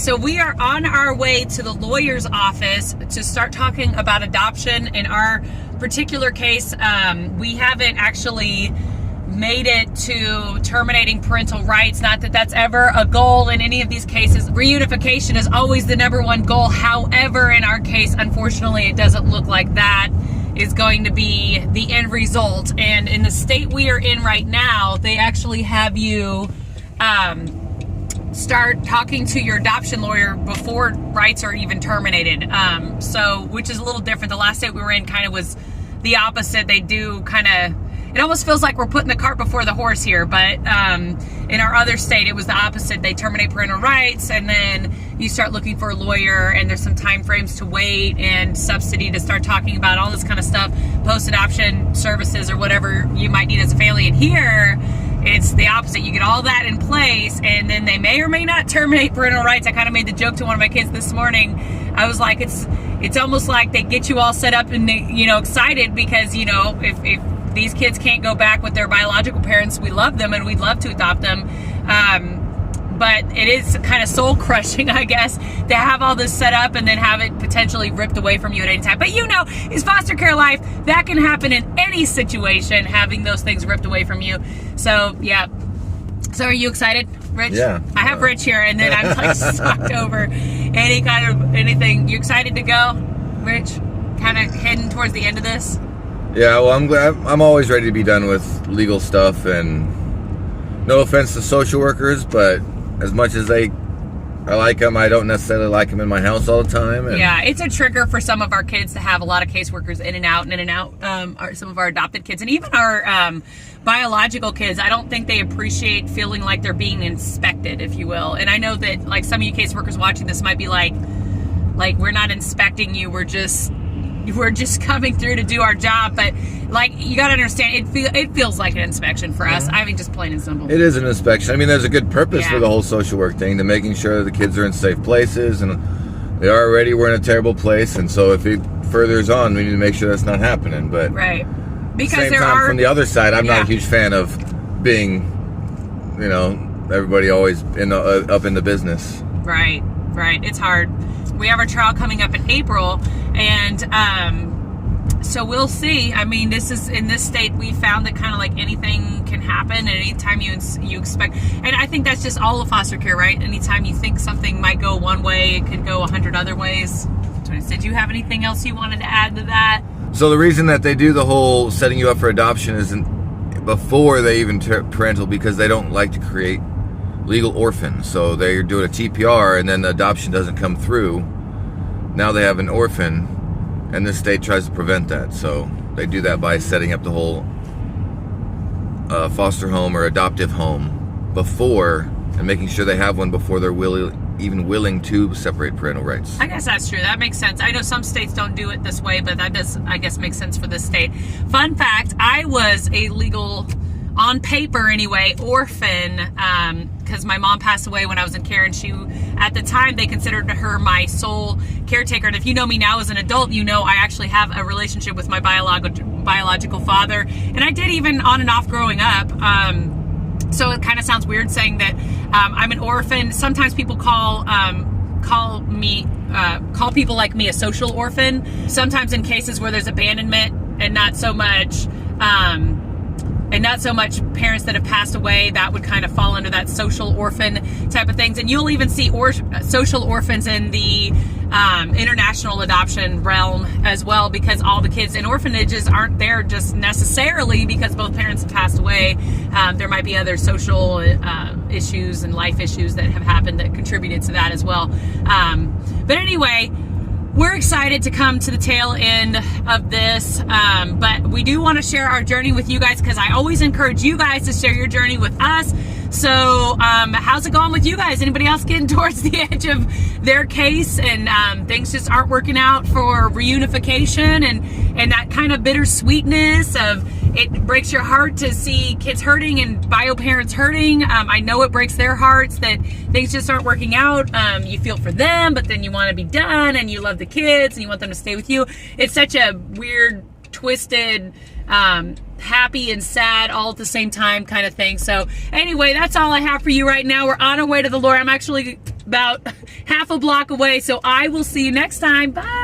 So we are on our way to the lawyer's office to start talking about adoption. In our particular case, we haven't actually made it to terminating parental rights. Not that that's ever a goal in any of these cases. Reunification is always the number one goal. However, in our case, unfortunately, it doesn't look like that is going to be the end result. And in the state we are in right now, they actually have you start talking to your adoption lawyer before rights are even terminated. So, which is a little different. The last state we were in kind of was the opposite. They do kind of, it almost feels like we're putting the cart before the horse here, but in our other state, it was the opposite. They terminate parental rights, and then you start looking for a lawyer, and there's some time frames to wait and subsidy to start talking about all this kind of stuff, post-adoption services or whatever you might need as a family. And here, it's the opposite. You get all that in place, and then they may or may not terminate parental rights. I kind of made the joke to one of my kids this morning. I was like, it's almost like they get you all set up and excited because, if these kids can't go back with their biological parents, we love them and we'd love to adopt them. But it is kind of soul crushing, I guess, to have all this set up and then have it potentially ripped away from you at any time. But it's foster care life. That can happen in any situation, having those things ripped away from you. So, yeah. So are you excited, Rich? Yeah. I have Rich here, and then I'm like sucked over anything. You excited to go, Rich? Kind of heading towards the end of this? Yeah, well, I'm glad. I'm always ready to be done with legal stuff, and no offense to social workers, but as much as I like them, I don't necessarily like them in my house all the time. And yeah, it's a trigger for some of our kids to have a lot of caseworkers in and out. Some of our adopted kids, and even our biological kids, I don't think they appreciate feeling like they're being inspected, if you will. And I know that like some of you caseworkers watching this might be like we're not inspecting you, we're just coming through to do our job. But like, you got to understand, it feels like an inspection for us. I mean, just plain and simple. It is an inspection. I mean, there's a good purpose for the whole social work thing, to making sure that the kids are in safe places, and they already were in a terrible place. And so if it furthers on, we need to make sure that's not happening. But right, because at the same time, from the other side, I'm not a huge fan of being, everybody always up in the business. Right. It's hard. We have our trial coming up in April, and so we'll see. I mean, this is in this state. We found that kind of like anything can happen, and anytime you expect, and I think that's just all of foster care, right? Anytime you think something might go one way, it could go 100 other ways. Did you have anything else you wanted to add to that? So the reason that they do the whole setting you up for adoption isn't before they even parental, because they don't like to create legal orphans. So they're doing a TPR, and then the adoption doesn't come through. Now they have an orphan, and this state tries to prevent that. So they do that by setting up the whole foster home or adoptive home before, and making sure they have one before they're even willing to separate parental rights. I guess that's true. That makes sense. I know some states don't do it this way, but that does, I guess, make sense for this state. Fun fact, I was a legal, on paper anyway, orphan, because my mom passed away when I was in care, and at the time, they considered her my sole caretaker. And if you know me now as an adult, I actually have a relationship with my biological father, and I did even on and off growing up. So it kind of sounds weird saying that I'm an orphan. Sometimes people call people like me a social orphan. Sometimes in cases where there's abandonment and not so much parents that have passed away, that would kind of fall under that social orphan type of things. And you'll even see social orphans in the international adoption realm as well, because all the kids in orphanages aren't there just necessarily because both parents have passed away. There might be other social issues and life issues that have happened that contributed to that as well. But anyway, we're excited to come to the tail end of this, but we do want to share our journey with you guys, because I always encourage you guys to share your journey with us. So how's it going with you guys? Anybody else getting towards the edge of their case, and things just aren't working out for reunification, and that kind of bittersweetness of, it breaks your heart to see kids hurting and bio parents hurting. I know it breaks their hearts that things just aren't working out. You feel for them, but then you want to be done, and you love the kids and you want them to stay with you. It's such a weird, twisted, happy and sad all at the same time kind of thing. So anyway, that's all I have for you right now. We're on our way to the lawyer. I'm actually about half a block away. So I will see you next time. Bye.